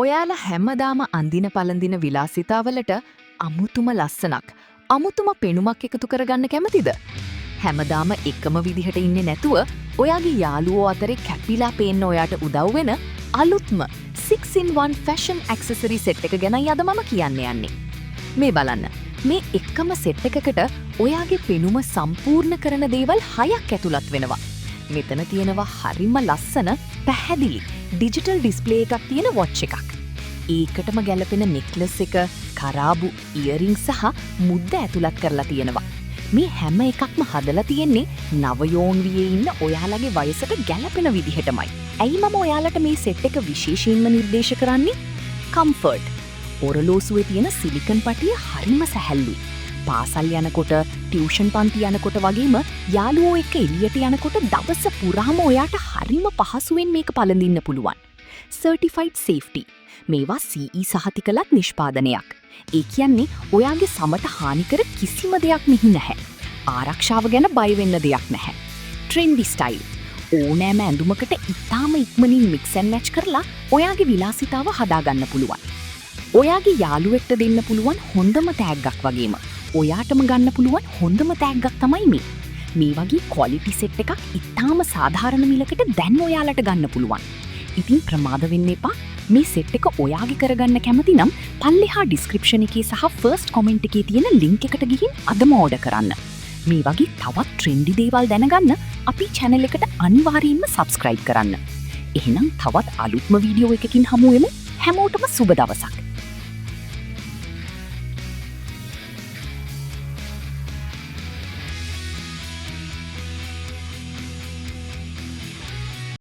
ඔයාලා හැමදාම අඳින පළඳින විලාසිතාවලට අමුතුම ලස්සනක්, අමුතුම පෙනුමක් එකතු කරගන්න කැමතිද? හැමදාම එකම විදිහට ඉන්නේ නැතුව ඔයාගේ යාළුවෝ අතරේ කැපිලා පේන්න ඔයාට උදව් වෙන අලුත්ම 6-in-1 fashion accessory set එක ගැනයි අද මම කියන්න යන්නේ. මේ බලන්න. මේ එකම සෙට් එකකට ඔයාගේ පෙනුම සම්පූර්ණ කරන දේවල් 6ක් ඇතුළත් වෙනවා. මෙතන තියෙනවා හරිම ලස්සන පැහැදිලි ඩිජිටල් ඩිස්ප්ලේ එකක් තියෙන වොච් එකක්. ඒකටම ගැලපෙන නෙක්ලස් එක, කරාබු, ඉයරින් සහ මුද්ද ඇතුළත් කරලා තියෙනවා. මේ හැම එකක්ම හදලා තියෙන්නේ නවයෝන්වියේ ඉන්න ඔයාලගේ වයසට ගැලපෙන විදිහටමයි. ඇයි මම ඔයාලට මේ සෙට් එක විශේෂයෙන්ම නිර්දේශ කරන්නේ? කම්ෆර්ට්. ඔරලෝසුවේ තියෙන සිලිකන් පටිය හරිම සැහැල්ලුයි. පාසල් යනකොට, ටියුෂන් පන්ති යනකොට වගේම යාළුවෝ එක්ක එළියට යනකොට දවස පුරාම ඔයාට හරිම පහසුවෙන් මේක පළඳින්න පුළුවන්. Certified safety. මේවා CE සහතිකලත් නිෂ්පාදනයක්. ඒ කියන්නේ ඔයාගේ සමට හානිකර කිසිම දෙයක් මෙහි නැහැ. ආරක්ෂාව ගැන බය වෙන්න දෙයක් නැහැ. Trendy style. ඕනෑම ඇඳුමකට ඉතාම ඉක්මනින් මික්ස් ඇන්ඩ් මැච් කරලා ඔයාගේ විලාසිතාව හදාගන්න පුළුවන්. ඔයාගේ යාළුවෙක්ට දෙන්න පුළුවන් හොඳම තෑග්ගක් වගේම ඔයාටම ගන්න පුළුවන් හොඳම තෑග්ගක් තමයි මේ. මේ වගේ ක්වොලිටි සෙට් එකක් ඉතාම සාධාරණ මිලකට දැන් ඔයාලට ගන්න පුළුවන්. ඉතින් ප්‍රමාද වෙන්න එපා. මේ සෙට් එක ඔයාගේ කරගන්න කැමති නම් පල්ලෙහා ඩිස්ක්‍රිප්ෂන් එකේ සහ ෆර්ස්ට් කමෙන්ට් එකේ තියෙන ලින්ක් එකට ගිහින් අදම ඕඩර් කරන්න. මේ වගේ තවත් ට්‍රෙන්ඩි දේවල් දැනගන්න අපේ channel එකට අනිවාර්යයෙන්ම subscribe කරන්න. එහෙනම් තවත් අලුත්ම වීඩියෝ එකකින් හමු වෙමු. හැමෝටම සුබ දවසක්.